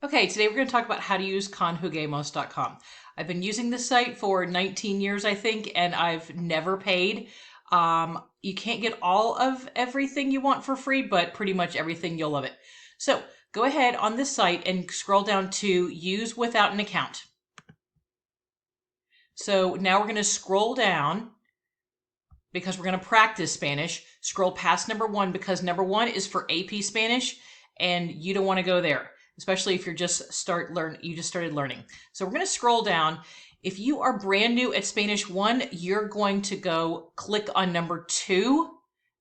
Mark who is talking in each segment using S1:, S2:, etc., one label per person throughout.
S1: Okay, today we're going to talk about how to use conjugemos.com. I've been using this site for 19 years, I think, and I've never paid. You can't get all of everything you want for free, but pretty much everything, you'll love it. So go ahead on this site and scroll down to use without an account. So now we're going to scroll down because we're going to practice Spanish. Scroll past number 1 because number 1 is for AP Spanish and you don't want to go there, especially if you just started learning. So we're going to scroll down. If you are brand new at Spanish 1, you're going to go click on number 2.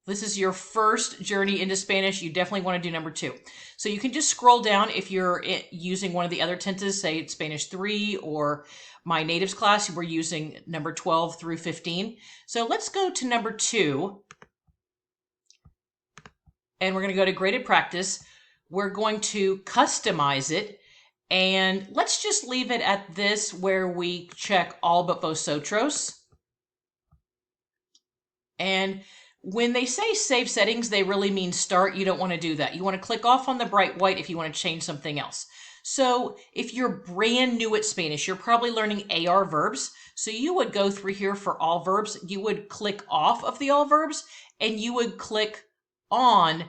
S1: This is your first journey into Spanish. You definitely want to do number 2. So you can just scroll down if you're using one of the other tenses, say it's Spanish 3 or my natives class, we're using number 12 through 15. So let's go to number 2. And we're going to go to graded practice. We're going to customize it. And let's just leave it at this where we check all but vosotros. And when they say save settings, they really mean start. You don't want to do that. You want to click off on the bright white if you want to change something else. So if you're brand new at Spanish, you're probably learning AR verbs. So you would go through here for all verbs. You would click off of the all verbs and you would click on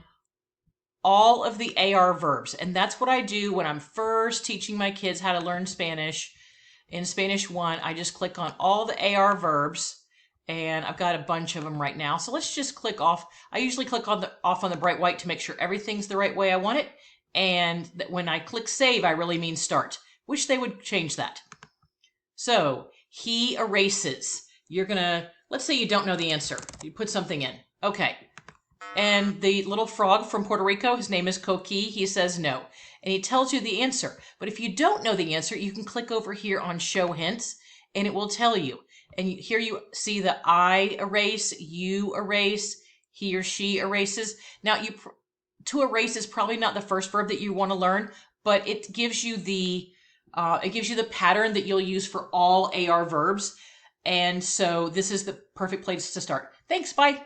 S1: all of the AR verbs. And that's what I do when I'm first teaching my kids how to learn Spanish. In Spanish 1, I just click on all the AR verbs. And I've got a bunch of them right now. So let's just click off. I usually click on off on the bright white to make sure everything's the right way I want it. And that when I click save, I really mean start. Wish they would change that. So he erases. You're gonna, let's say you don't know the answer. You put something in. Okay. And the little frog from Puerto Rico, his name is Coqui, he says no. And he tells you the answer. But if you don't know the answer, you can click over here on show hints and it will tell you. And here you see the I erase, you erase, he or she erases. Now, to erase is probably not the first verb that you want to learn, but it gives you the pattern that you'll use for all AR verbs. And so this is the perfect place to start. Thanks, bye.